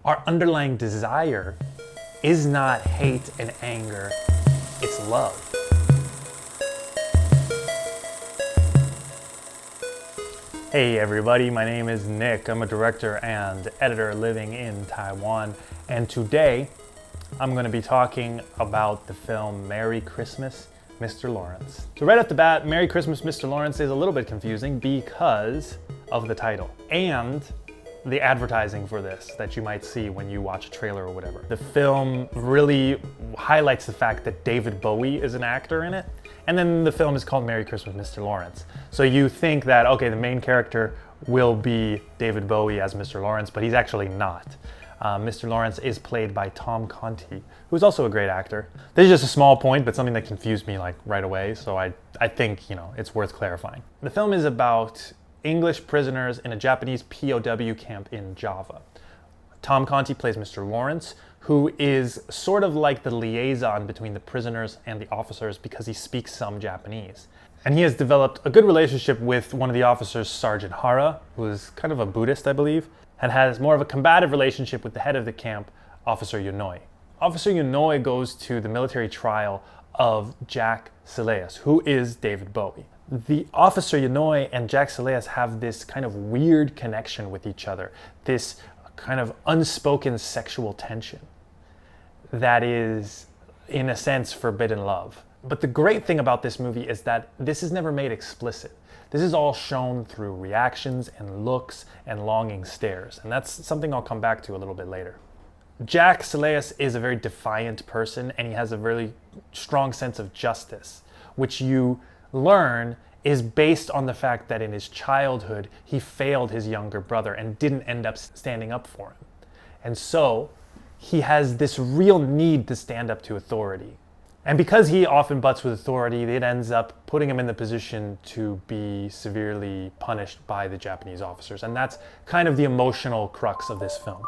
Our underlying desire is not hate and anger, it's love. Hey everybody, my name is Nick. I'm a director and editor living in Taiwan, and today I'm going to be talking about the film Merry Christmas, Mr. Lawrence. So right off the bat, Merry Christmas, Mr. Lawrence is a little bit confusing because of the title and the advertising for this that you might see when you watch a trailer or whatever. The film really highlights the fact that David Bowie is an actor in it, and then the film is called Merry Christmas, Mr. Lawrence. So you think that, okay, the main character will be David Bowie as Mr. Lawrence, but he's actually not. Mr. Lawrence is played by Tom Conti, who's also a great actor. This is just a small point, but something that confused me like right away, so I think, it's worth clarifying. The film is about English prisoners in a Japanese POW camp in Java. Tom Conti plays Mr. Lawrence, who is sort of like the liaison between the prisoners and the officers because he speaks some Japanese. And he has developed a good relationship with one of the officers, Sergeant Hara, who is kind of a Buddhist, I believe, and has more of a combative relationship with the head of the camp, Officer Yonoi. Officer Yonoi goes to the military trial of Jack Sileus, who is David Bowie. The Officer Yonoi and Jack Sileus have this kind of weird connection with each other, this kind of unspoken sexual tension that is, in a sense, forbidden love. But the great thing about this movie is that this is never made explicit. This is all shown through reactions and looks and longing stares, and that's something I'll come back to a little bit later. Jack Sileus is a very defiant person, and he has a really strong sense of justice, which you learn is based on the fact that in his childhood, he failed his younger brother and didn't end up standing up for him. And so he has this real need to stand up to authority. And because he often butts with authority, it ends up putting him in the position to be severely punished by the Japanese officers. And that's kind of the emotional crux of this film.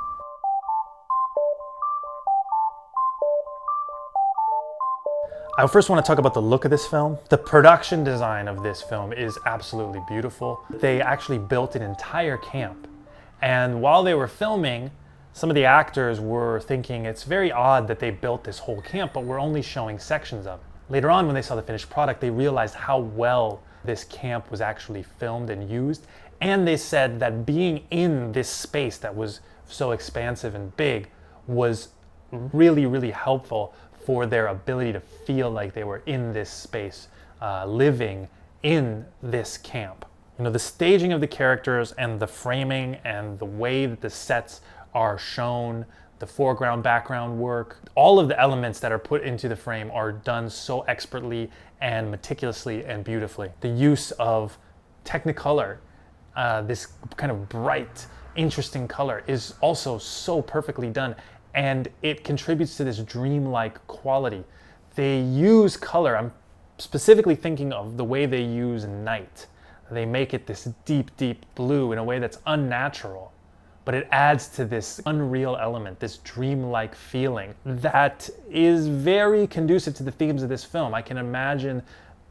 I first want to talk about the look of this film. The production design of this film is absolutely beautiful. They actually built an entire camp. And while they were filming, some of the actors were thinking it's very odd that they built this whole camp, but we're only showing sections of it. Later on, when they saw the finished product, they realized how well this camp was actually filmed and used. And they said that being in this space that was so expansive and big was really, really helpful for their ability to feel like they were in this space, living in this camp. The staging of the characters and the framing and the way that the sets are shown, the foreground, background work, all of the elements that are put into the frame are done so expertly and meticulously and beautifully. The use of Technicolor, this kind of bright, interesting color, is also so perfectly done. And it contributes to this dreamlike quality. They use color. I'm specifically thinking of the way they use night. They make it this deep, deep blue in a way that's unnatural, but it adds to this unreal element, this dreamlike feeling that is very conducive to the themes of this film. I can imagine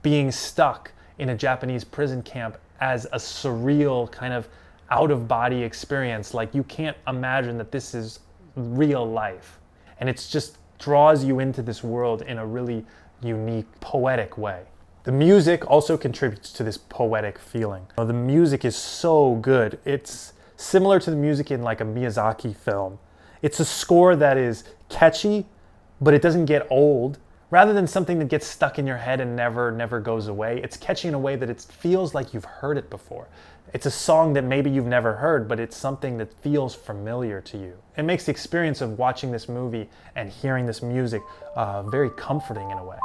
being stuck in a Japanese prison camp as a surreal kind of out-of-body experience. Like, you can't imagine that this is real life, and it just draws you into this world in a really unique, poetic way. The music also contributes to this poetic feeling. The music is so good. It's similar to the music in like a Miyazaki film. It's a score that is catchy, but it doesn't get old. Rather than something that gets stuck in your head and never goes away, it's catchy in a way that it feels like you've heard it before. It's a song that maybe you've never heard, but it's something that feels familiar to you. It makes the experience of watching this movie and hearing this music very comforting in a way.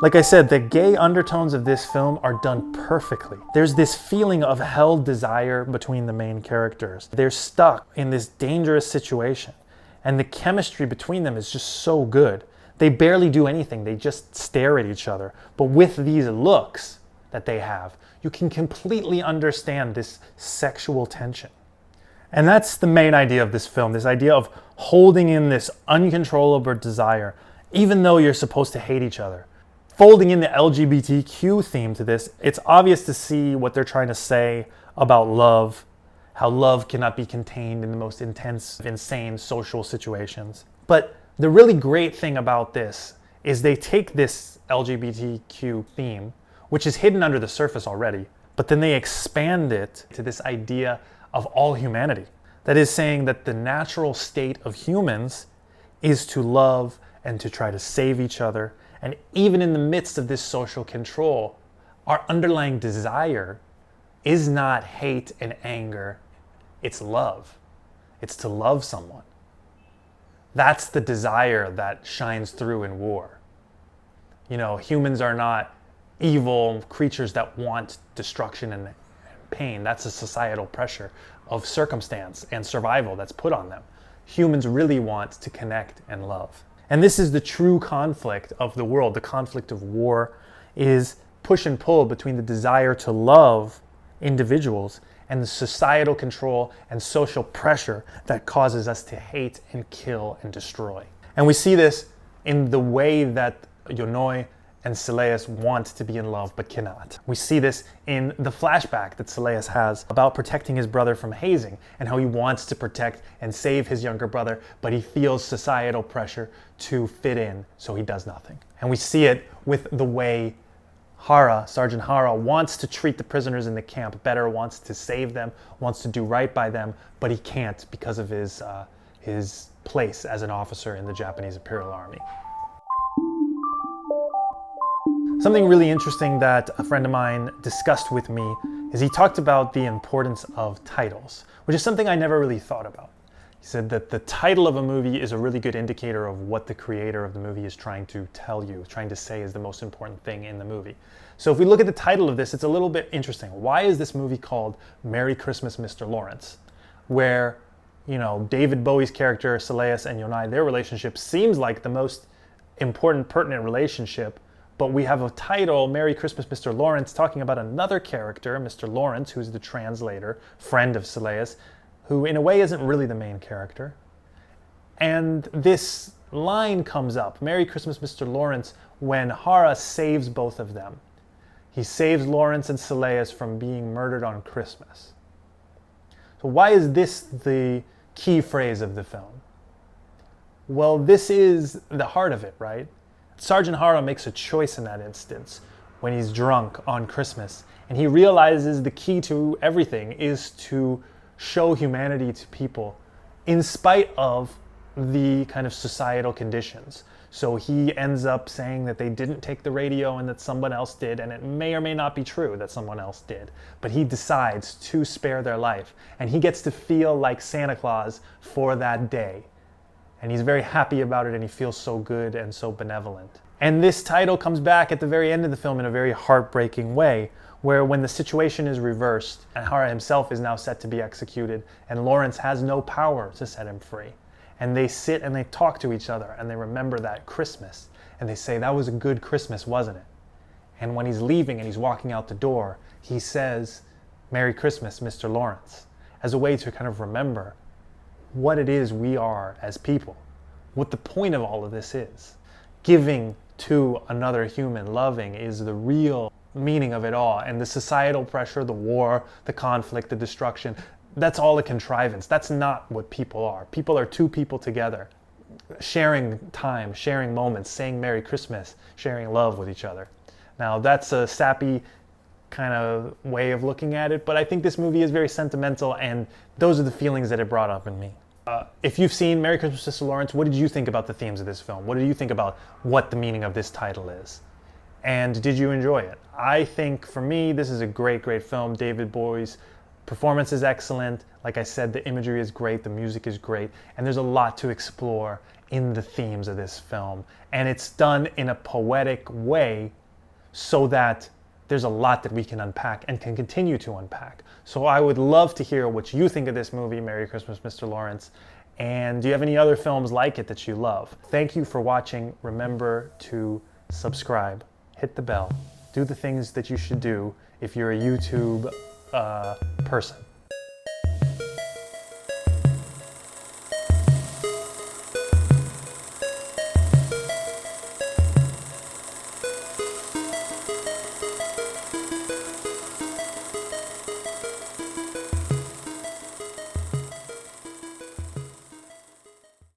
Like I said, the gay undertones of this film are done perfectly. There's this feeling of held desire between the main characters. They're stuck in this dangerous situation, and the chemistry between them is just so good. They barely do anything, they just stare at each other. But with these looks that they have, you can completely understand this sexual tension. And that's the main idea of this film, this idea of holding in this uncontrollable desire, even though you're supposed to hate each other. Folding in the LGBTQ theme to this, it's obvious to see what they're trying to say about love how love cannot be contained in the most intense, insane social situations. But the really great thing about this is they take this LGBTQ theme, which is hidden under the surface already, but then they expand it to this idea of all humanity. That is saying that the natural state of humans is to love and to try to save each other. And even in the midst of this social control, our underlying desire is not hate and anger, it's love. It's to love someone. That's the desire that shines through in war. You know, humans are not evil creatures that want destruction and pain. That's a societal pressure of circumstance and survival that's put on them. Humans really want to connect and love. And this is the true conflict of the world. The conflict of war is push and pull between the desire to love individuals and the societal control and social pressure that causes us to hate and kill and destroy. And we see this in the way that Yonoi and Seleus want to be in love but cannot. We see this in the flashback that Seleus has about protecting his brother from hazing and how he wants to protect and save his younger brother, but he feels societal pressure to fit in, so he does nothing. And we see it with the way Sergeant Hara wants to treat the prisoners in the camp better, wants to save them, wants to do right by them, but he can't because of his place as an officer in the Japanese Imperial Army. Something really interesting that a friend of mine discussed with me is he talked about the importance of titles, which is something I never really thought about. He said that the title of a movie is a really good indicator of what the creator of the movie is trying to tell you, trying to say is the most important thing in the movie. So if we look at the title of this, it's a little bit interesting. Why is this movie called Merry Christmas, Mr. Lawrence? Where, you know, David Bowie's character, Seleus and Yonai, their relationship seems like the most important, pertinent relationship, but we have a title, Merry Christmas, Mr. Lawrence, talking about another character, Mr. Lawrence, who's the translator, friend of Seleus, who in a way isn't really the main character. And this line comes up, Merry Christmas, Mr. Lawrence, when Hara saves both of them. He saves Lawrence and Seleus from being murdered on Christmas. So why is this the key phrase of the film? Well, this is the heart of it, right? Sergeant Hara makes a choice in that instance when he's drunk on Christmas, and he realizes the key to everything is to show humanity to people in spite of the kind of societal conditions. So he ends up saying that they didn't take the radio and that someone else did, and it may or may not be true that someone else did, but he decides to spare their life, and he gets to feel like Santa Claus for that day. And he's very happy about it, and he feels so good and so benevolent. And this title comes back at the very end of the film in a very heartbreaking way, where when the situation is reversed and Hara himself is now set to be executed and Lawrence has no power to set him free, and they sit and they talk to each other and they remember that Christmas and they say, that was a good Christmas, wasn't it? And when he's leaving and he's walking out the door, he says, Merry Christmas, Mr. Lawrence, as a way to kind of remember what it is we are as people, what the point of all of this is. Giving to another human, loving, is the real meaning of it all. And the societal pressure, the war, the conflict, the destruction, that's all a contrivance. That's not what people are. People are two people together, sharing time, sharing moments, saying Merry Christmas, sharing love with each other. Now, that's a sappy kind of way of looking at it, but I think this movie is very sentimental, and those are the feelings that it brought up in me. If you've seen Merry Christmas, Mr. Lawrence, what did you think about the themes of this film? What did you think about what the meaning of this title is? And did you enjoy it? I think, for me, this is a great, great film. David Bowie's performance is excellent. Like I said, the imagery is great, the music is great, and there's a lot to explore in the themes of this film. And it's done in a poetic way so that there's a lot that we can unpack and can continue to unpack. So I would love to hear what you think of this movie, Merry Christmas, Mr. Lawrence. And do you have any other films like it that you love? Thank you for watching. Remember to subscribe, hit the bell, do the things that you should do if you're a YouTube person.